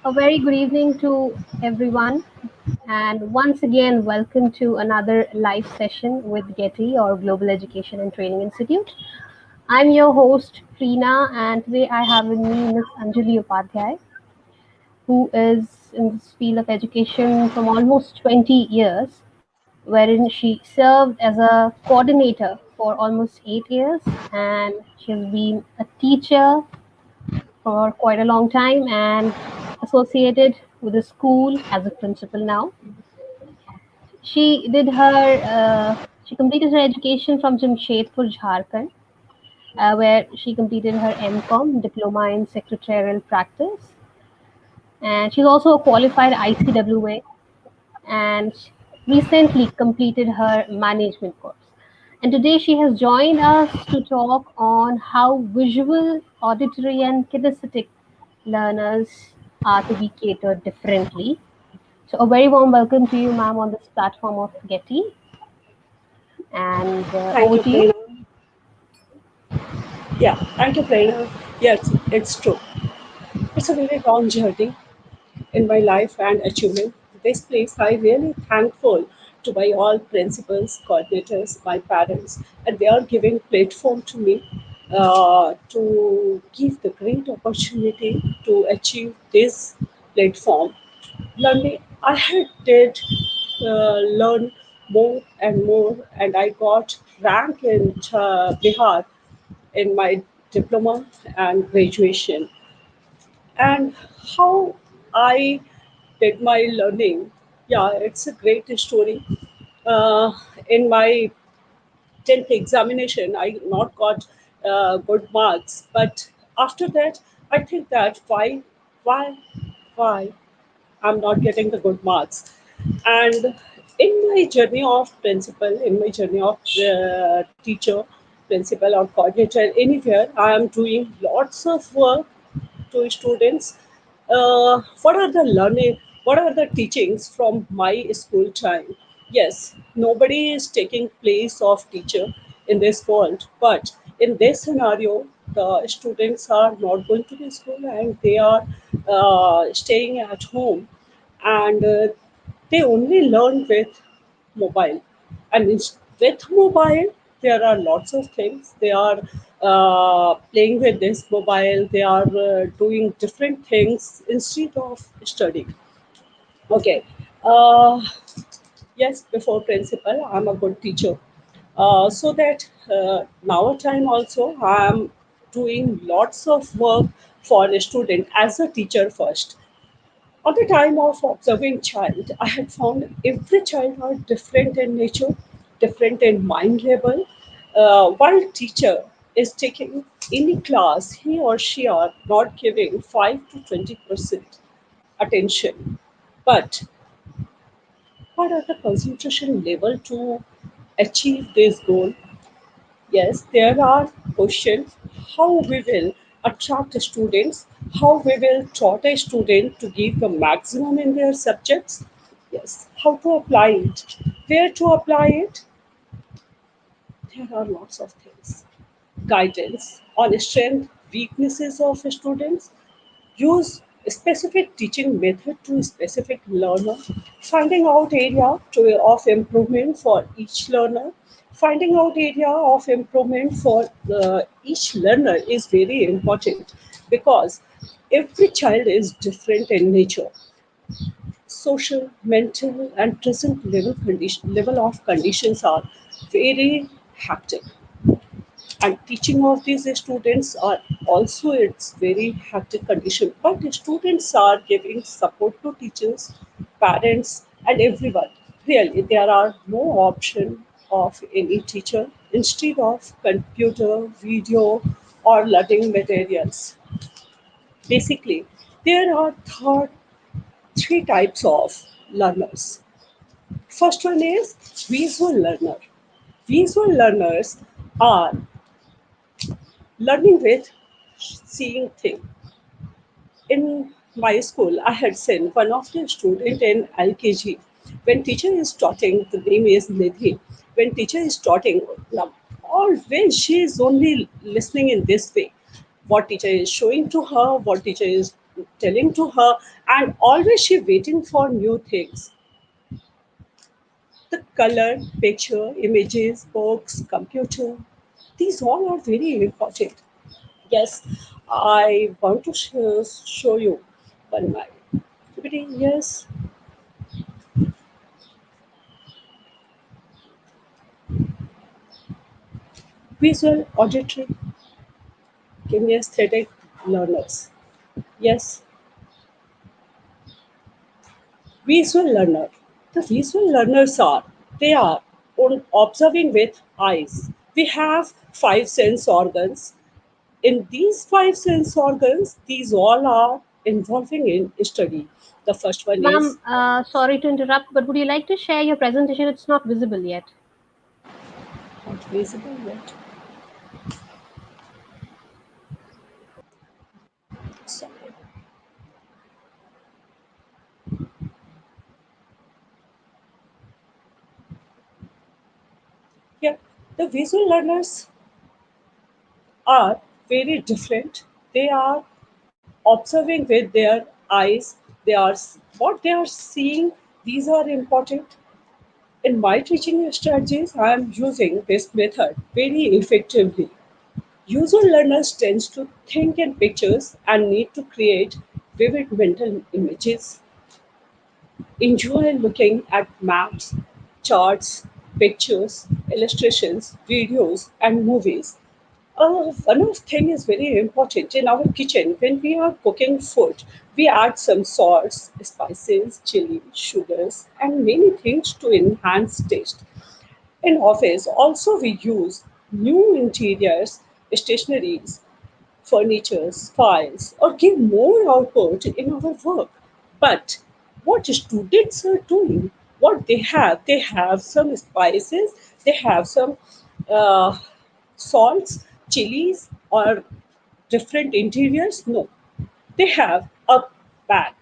A very good evening to everyone, and once again, welcome to another live session with GETI or Global Education and Training Institute. I'm your host, Preena, and today I have with me Miss Anjali Upadhyay, who is in this field of education from almost 20 years, wherein she served as a coordinator for almost 8 years, and she has been a teacher for quite a long time and associated with the school as a principal now. She completed her education from Jamshedpur, Jharkhand, where she completed her MCom, Diploma in Secretarial Practice, and she's also a qualified ICWA and recently completed her management course. And today she has joined us to talk on how visual, auditory, and kinesthetic learners are to be catered differently. So, a very warm welcome to you, ma'am, on this platform of Getty. And Thank over you, to you. Prerna. Yeah, thank you, Prerna. Yes, it's true. It's a very long journey in my life and achievement. This place, I really thankful to my all principals, coordinators, my parents, and they are giving platform to me to give the great opportunity to achieve this platform. Learning, I had did learn more and more, and I got rank in Bihar in my diploma and graduation. And how I did my learning, yeah, it's a great story. Uh, in my 10th examination, I not got good marks, but after that, I think that why I'm not getting the good marks. And in my journey of principal, in my journey of teacher, principal, or coordinator, anywhere, I am doing lots of work to students. What are the learning? What are the teachings from my school time? Yes, nobody is taking place of teacher in this world, but in this scenario, the students are not going to the school and they are staying at home, and they only learn with mobile. And with mobile there are lots of things they are playing with this mobile. They are doing different things instead of studying. Okay. uh, yes, before principal I'm a good teacher, so that now time also I'm doing lots of work for a student as a teacher first. At the time of observing child, I had found every child are different in nature, different in mind level. While teacher is taking any class, he or she are not giving 5 to 20% attention. But what are the concentration level to achieve this goal? Yes, there are questions how we will attract students, how we will taught a student to give the maximum in their subjects. Yes, how to apply it, where to apply it. There are lots of things. Guidance on strength, weaknesses of students, use specific teaching method to specific learner, finding out area of improvement for each learner. Finding out area of improvement for each learner is very important because every child is different in nature. Social, mental, and present level of conditions are very hectic, and teaching of these students are also it's very hectic condition, but the students are giving support to teachers, parents, and everyone. Really there are no option of any teacher instead of computer, video, or learning materials. Basically there are three types of learners. First one is visual learner. Visual learners are learning with seeing thing. In my school, I had seen one of the student in LKG. When teacher is taughting, the name is Nidhi. When teacher is taughting, now, always she is only listening in this way. What teacher is showing to her, what teacher is telling to her, and always she waiting for new things. The color, picture, images, books, computer, these all are very important. Yes, I want to show you one my activity. Yes, visual, auditory, kinesthetic learners. Yes, visual learner. The visual learners are, they are on observing with eyes. We have five sense organs. In these five sense organs, these all are involving in study. The first one is Ma'am, sorry to interrupt, but would you like to share your presentation? It's not visible yet. not visible yet. Sorry. Yeah, the visual learners are very different. They are observing with their eyes. They are what they are seeing. These are important. In my teaching strategies, I am using this method very effectively. User learners tend to think in pictures and need to create vivid mental images. Enjoy looking at maps, charts, pictures, illustrations, videos, and movies. One of thing is very important in our kitchen. When we are cooking food, we add some salts, spices, chili, sugars, and many things to enhance taste. In office, also we use new interiors, stationaries, furnitures, files, or give more output in our work. But what students are doing, what they have some spices, they have some uh, salts, chilies, or different interiors. No, they have a bag.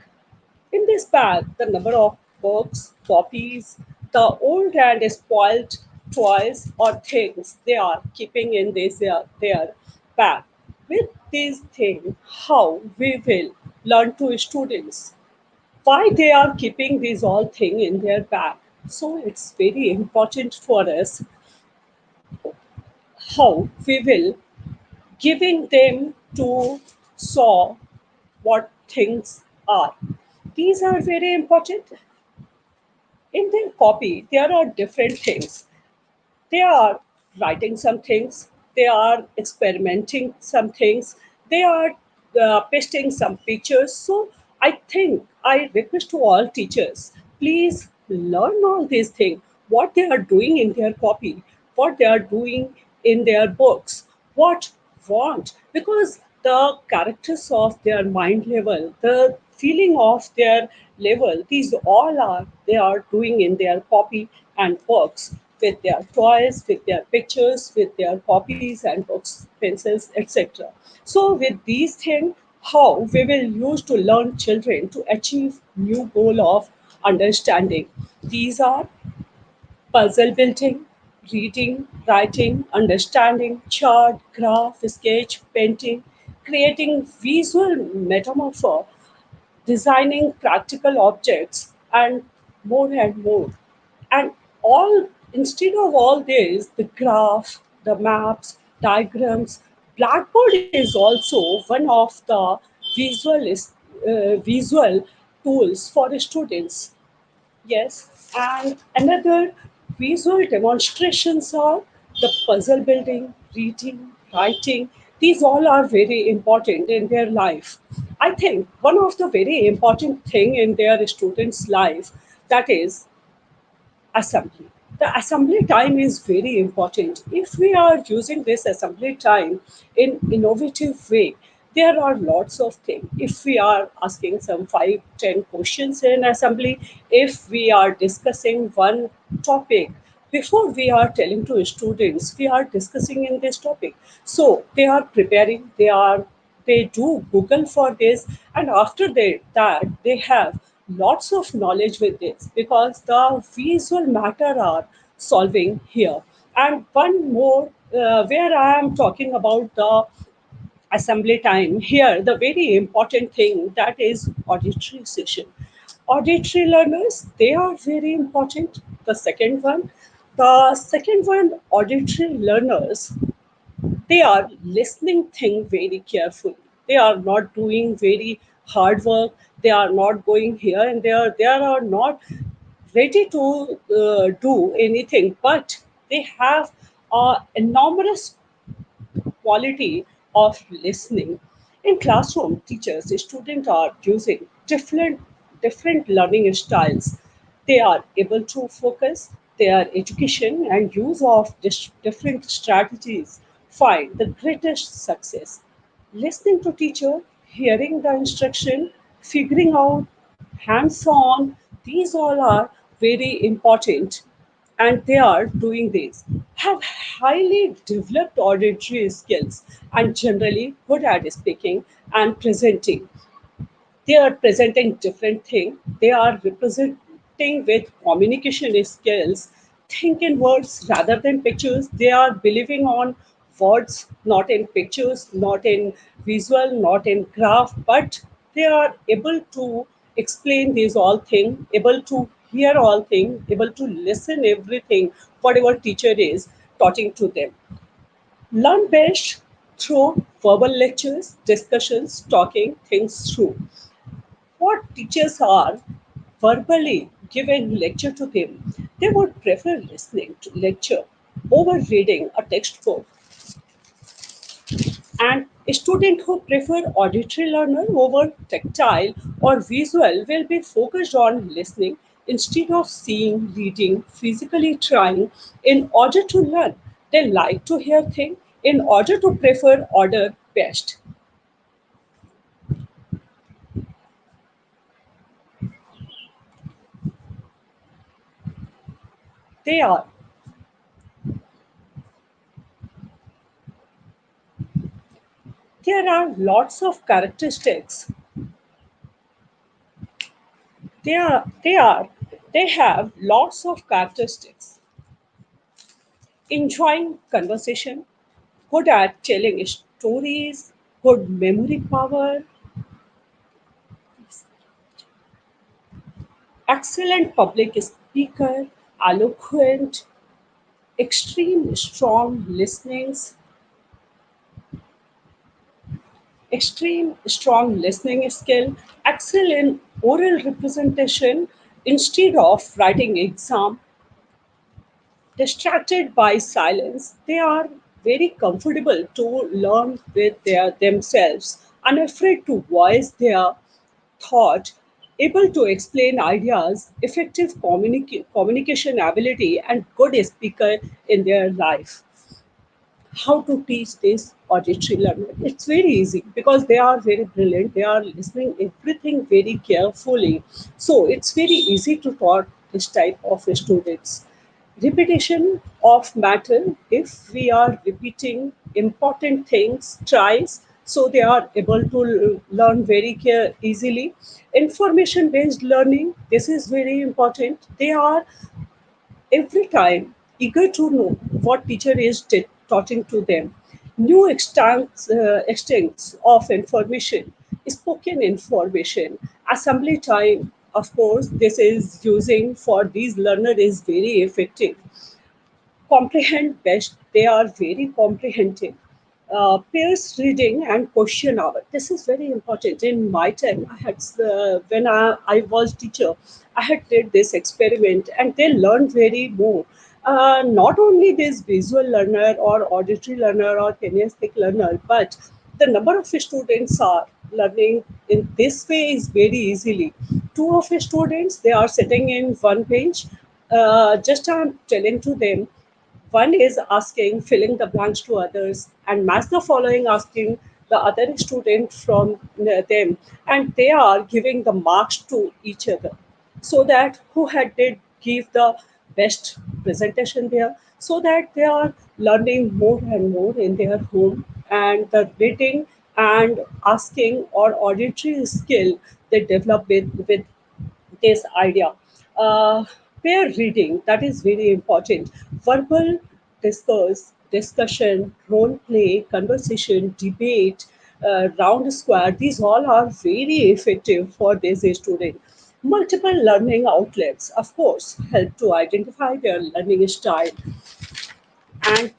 In this bag, the number of books, copies, the old and spoiled toys or things they are keeping in their bag. With these things, how we will learn to students why they are keeping these all things in their bag. So it's very important for us how we will giving them to saw what things are. These are very important. In their copy, there are different things. They are writing some things, they are experimenting some things, they are pasting some pictures. So I think I request to all teachers, please learn all these things, what they are doing in their copy, what they are doing in their books, what want, because the characters of their mind level, the feeling of their level, these all are they are doing in their copy and books, with their toys, with their pictures, with their copies and books, pencils, etc. So with these things, how we will use to learn children to achieve new goal of understanding. These are puzzle building, reading, writing, understanding, chart, graph, sketch, painting, creating visual metamorpho, designing practical objects, and more. And all instead of all this, the graph, the maps, diagrams, Blackboard is also one of the visual tools for the students. Yes, and another visual demonstrations are the puzzle building, reading, writing. These all are very important in their life. I think one of the very important thing in their students' life, that is assembly. The assembly time is very important. If we are using this assembly time in innovative way, there are lots of things. If we are asking some 5, 10 questions in assembly, if we are discussing one topic, before we are telling to students, we are discussing in this topic. So they are preparing, they do Google for this, and after that they have lots of knowledge with this because the visual matter are solving here. And one more, where I am talking about the assembly time. Here, the very important thing, that is auditory session. Auditory learners, they are very important. The second one, auditory learners, they are listening thing very carefully. They are not doing very hard work. They are not going here and there. They are not ready to do anything, but they have enormous quality of listening. In classroom, teachers, students are using different learning styles. They are able to focus their education and use of different strategies find the greatest success. Listening to teacher, hearing the instruction, figuring out hands on, these all are very important, and they are doing this, have highly developed auditory skills and generally good at speaking and presenting. They are presenting different thing. They are representing with communication skills, think in words rather than pictures. They are believing on words, not in pictures, not in visual, not in graph, but they are able to explain these all thing, able to hear all thing, able to listen everything whatever teacher is taught to them. Learn best through verbal lectures, discussions, talking things through. What teachers are verbally giving lecture to them, they would prefer listening to lecture over reading a textbook. And a student who prefer auditory learner over tactile or visual will be focused on listening instead of seeing, reading, physically trying. In order to learn, they like to hear things. In order to prefer order best, they are. There are lots of characteristics. They have lots of characteristics. Enjoying conversation, good at telling stories, good memory power, excellent public speaker, eloquent, extreme strong listenings, extreme strong listening skill, excel in oral representation instead of writing exam, distracted by silence. They are very comfortable to learn with themselves, unafraid to voice their thought, able to explain ideas, effective communication ability, and good speaker in their life. How to teach this auditory learner? It's very easy because they are very brilliant. They are listening everything very carefully. So it's very easy to taught this type of students. Repetition of matter. If we are repeating important things twice, so they are able to learn very easily. Information based learning. This is very important. They are every time eager to know what teacher is teaching to them. New extents of information, spoken information, assembly time. Of course, this is using for these learner is very effective. Comprehend best. They are very comprehensive. Pairs reading and question hour. This is very important. In my time, I had when I was teacher, I had did this experiment, and they learned very more. Not only this visual learner or auditory learner or kinesthetic learner, but the number of students are learning in this way is very easily. Two of the students, they are sitting in one bench. Just I'm telling to them, one is asking, filling the blanks to others, and match the following, asking the other student from them, and they are giving the marks to each other, so that who had did give the best presentation there, so that they are learning more and more in their home, and the reading and asking or auditory skill they develop with this idea. Uh, Pair reading, that is very important. Verbal discourse, discussion, role play, conversation, debate. round square, these all are very effective for this student. Multiple learning outlets, of course, help to identify their learning style and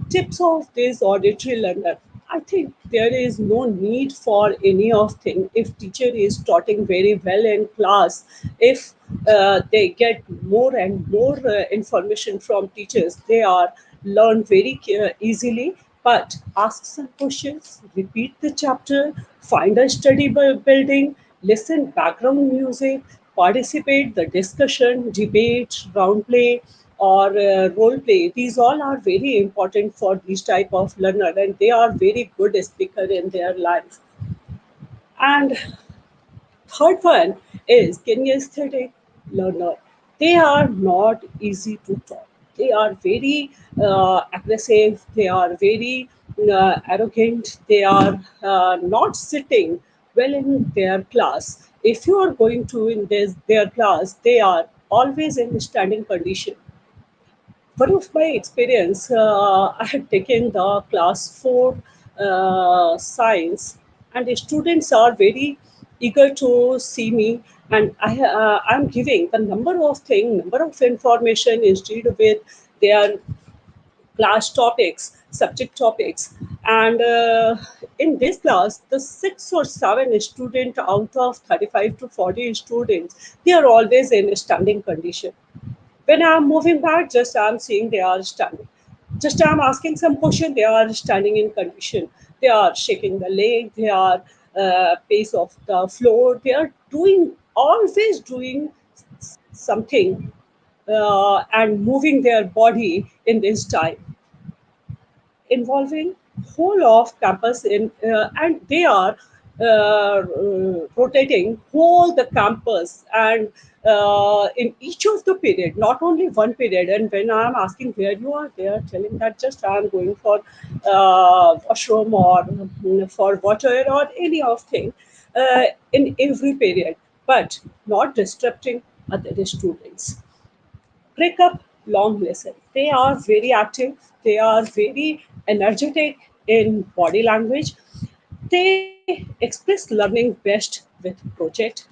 tips of this auditory learner. I think there is no need for any of thing. If teacher is taughting very well in class, if they get more and more information from teachers, they are learn very easily. But ask some questions, repeat the chapter, find a study building, listen background music, participate the discussion, debate, round play, or role play. These all are very important for these type of learner, and they are very good speaker in their life. And third one is kinesthetic learner. They are not easy to talk. They are very aggressive. They are very arrogant. They are not sitting well in their class. If you are going to in their class, they are always in standing condition. One of my experience, I had taken the class 4 science, and the students are very eager to see me, and I'm giving the number of information instead with their class topics, subject topics. And in this class, the 6 or 7 student out of 35 to 40 students, they are always in standing condition. When I'm moving back, just I'm seeing they are standing. Just I'm asking some question, they are standing in condition. They are shaking the leg, they are pace of the floor. They are doing always doing something and moving their body in this time, involving whole of campus in and they are rotating whole the campus, and in each of the period, not only one period. And when I'm asking where you are, they are telling that just I'm going for washroom or for water or any of thing in every period, but not disrupting other students. Break up long lesson. They are very active, they are very energetic in body language. They express learning best with project.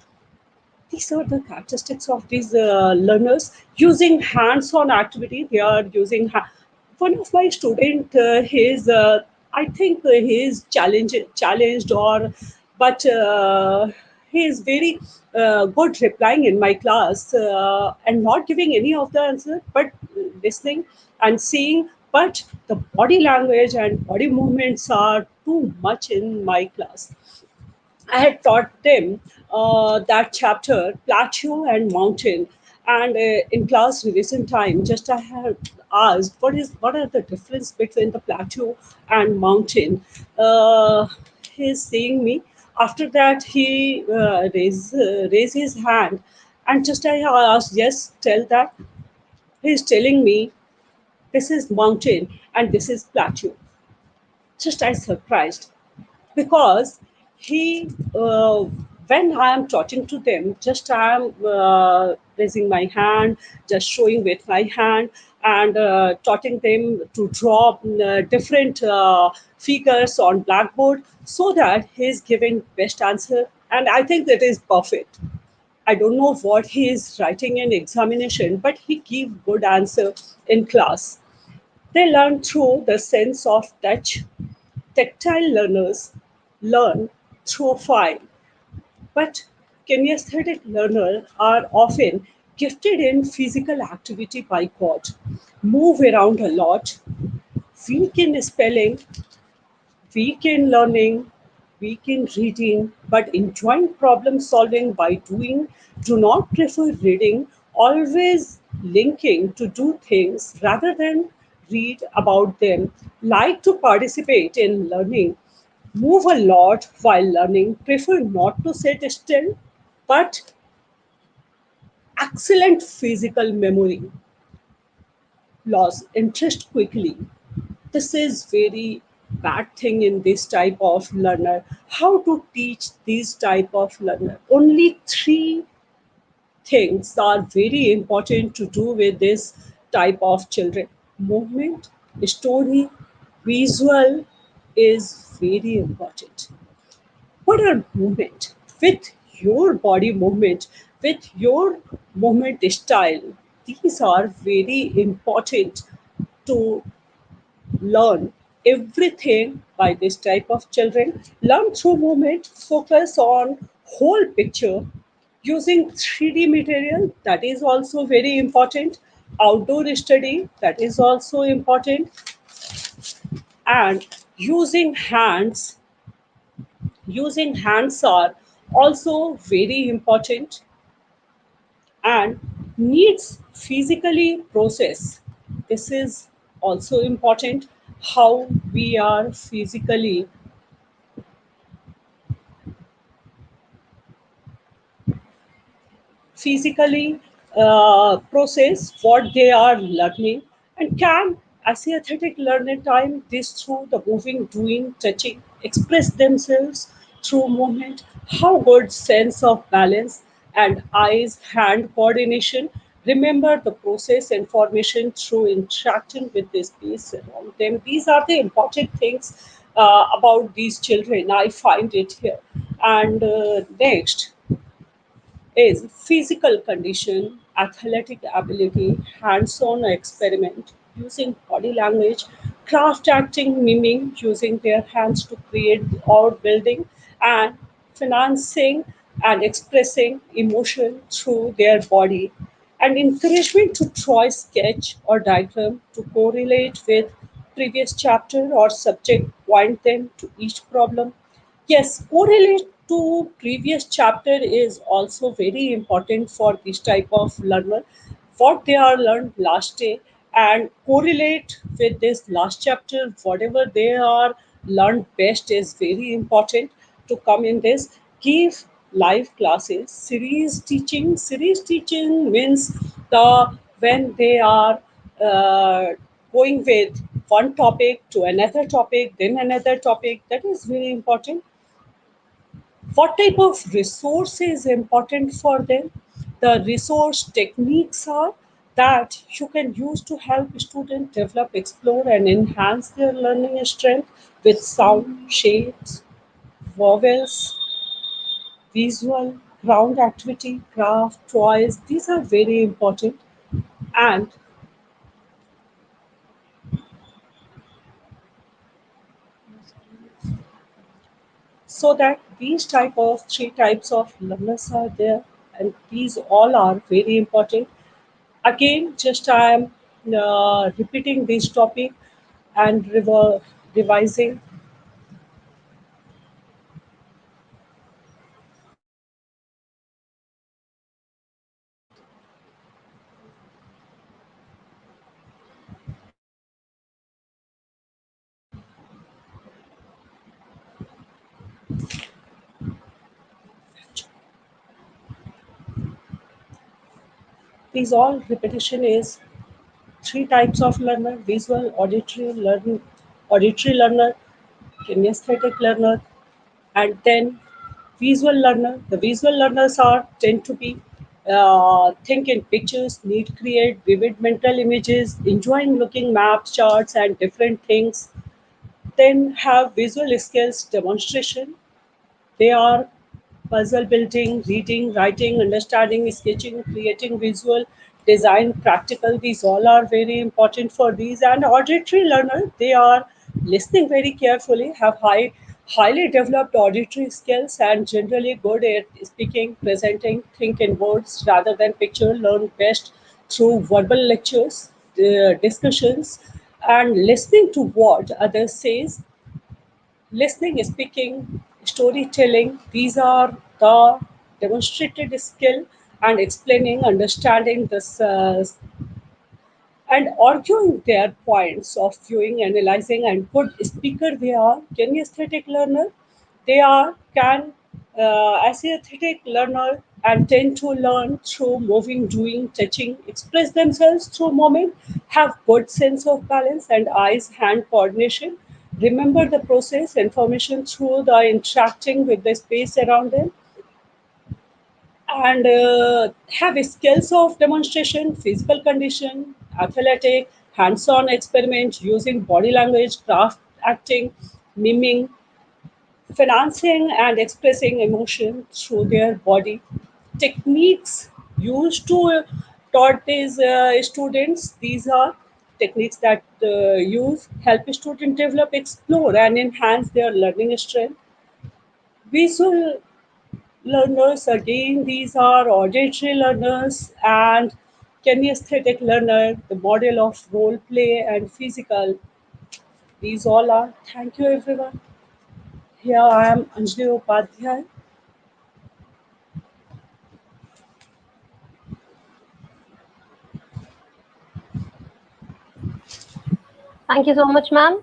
These are the characteristics of these learners. Using hands-on activity, they are using one of my student, his I think he is challenged, or but he is very good replying in my class and not giving any of the answer, but listening and seeing. But the body language and body movements are too much in my class. I had taught them that chapter, plateau and mountain, and in class revision time, just I had asked what are the difference between the plateau and mountain. He's seeing me. After that, he raised his hand, and just I asked, yes, tell that. He's telling me this is mountain and this is plateau. Just I surprised, because he when I am talking to them, just I am raising my hand, just showing with my hand, and taughting them to draw different figures on blackboard, so that he is giving best answer, and I think that is perfect. I don't know what he is writing in examination, but he give good answer in class. They learn through the sense of touch. Tactile learners learn through file, but kinesthetic learners are often gifted in physical activity by God. Move around a lot, weak in spelling, weak in learning, weak in reading, but enjoying problem solving by doing, do not prefer reading, always linking to do things rather than read about them, like to participate in learning, move a lot while learning, prefer not to sit still, but excellent physical memory, loss interest quickly. This is very bad thing in this type of learner. How to teach this type of learner? Only three things are very important to do with this type of children: movement, story, visual, is very important. What are movement? With your body movement, with your movement style, these are very important to learn everything by this type of children. Learn through movement, focus on whole picture using 3D material, that is also very important. Outdoor study, that is also important. And using hands, using hands are also very important. And needs physically process, this is also important, how we are physically process what they are learning, and can asynthetic learning time this through the moving, doing, touching, express themselves through movement, how good sense of balance and eyes hand coordination, remember the process information through interacting with the space around them. These are the important things about these children, I find it here. And next is physical condition, athletic ability, hands on experiment, using body language, craft acting, miming, using their hands to create or building, and financing and expressing emotion through their body, and encouragement to try sketch or diagram to correlate with previous chapter or subject, point them to each problem. Yes, correlate to previous chapter is also very important for this type of learner. What they are learned last day and correlate with this last chapter, whatever they are learned best is very important to come in this. Give live classes, series teaching. Series teaching means the when they are uh, going with one topic to another topic, then another topic. That is very important. What type of resource is important for them? The resource techniques are that you can use to help students develop, explore, and enhance their learning strength with sound, shapes, vowels, visual, ground activity, craft, toys. These are very important. And so that these type of three types of learners are there, and these all are very important. Again, just I am repeating this topic and revising. These all repetition is three types of learner: visual, auditory learner, kinesthetic learner, and then visual learner. The visual learners are tend to be think in pictures, need create vivid mental images, enjoying looking maps, charts, and different things. Then have visual skills demonstration. They are puzzle building, reading, writing, understanding, sketching, creating visual, design, practical. These all are very important for these. And auditory learner, they are listening very carefully, have highly developed auditory skills, and generally good at speaking, presenting, think in words rather than picture, learn best through verbal lectures, discussions, and listening to what others says, listening, speaking, storytelling. These are the demonstrated skill, and explaining, understanding this, and arguing their points of viewing, analyzing, and good speaker they are. Kinesthetic learner, they are can aesthetic learner and tend to learn through moving, doing, touching, express themselves through movement, have good sense of balance and eyes hand coordination, remember the process information through the interacting with the space around them, and have skills of demonstration, physical condition, athletic, hands-on experiment, using body language, craft acting, miming, financing and expressing emotion through their body. Techniques used to taught these students. These are techniques that use help students develop, explore, and enhance their learning strength. Visual learners, again, these are auditory learners and kinesthetic learner, the model of role play and physical. These all are. Thank you, everyone. Here I am, Anjali Upadhyay. Thank you so much, ma'am.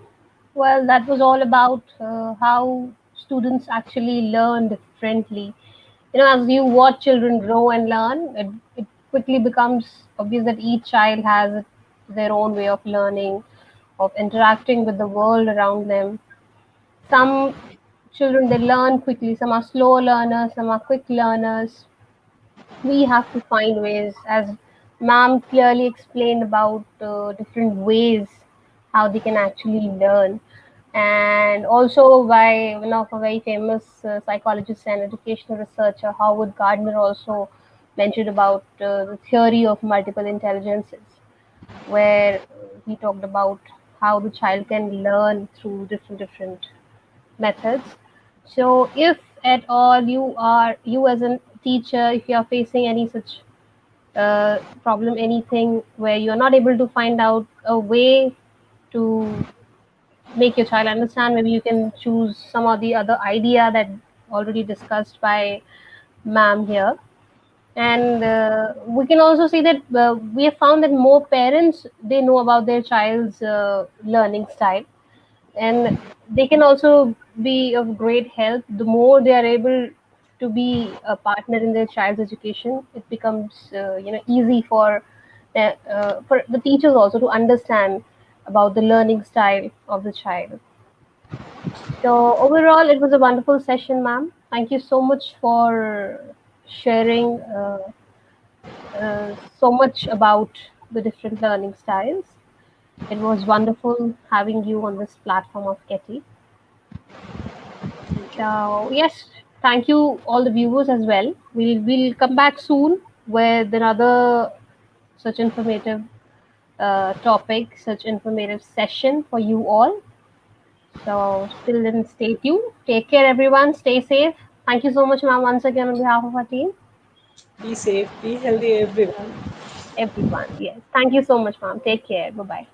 Well, that was all about how students actually learn differently. You know, as you watch children grow and learn, it quickly becomes obvious that each child has their own way of learning, of interacting with the world around them. Some children they learn quickly, some are slow learners, some are quick learners. We have to find ways, as ma'am clearly explained about different ways how they can actually learn. And also by one of a very famous psychologist and educational researcher, Howard Gardner, also mentioned about the theory of multiple intelligences, where he talked about how the child can learn through different methods. So if at all you as a teacher, if you are facing any such problem, anything where you're not able to find out a way to make your child understand, maybe you can choose some of the other idea that already discussed by ma'am here. And we can also see that we have found that more parents they know about their child's learning style, and they can also be of great help. The more they are able to be a partner in their child's education, it becomes easy for the teachers also to understand about the learning style of the child. So overall, it was a wonderful session, ma'am. Thank you so much for sharing so much about the different learning styles. It was wonderful having you on this platform of Getty. Thank you. So yes, thank you all the viewers as well. We'll come back soon with another such informative topic, such informative session for you all. So still then stay tuned. Take care everyone. Stay safe. Thank you so much, ma'am, once again on behalf of our team. Be safe, be healthy, everyone. Everyone. Yes. Thank you so much, ma'am. Take care. Bye bye.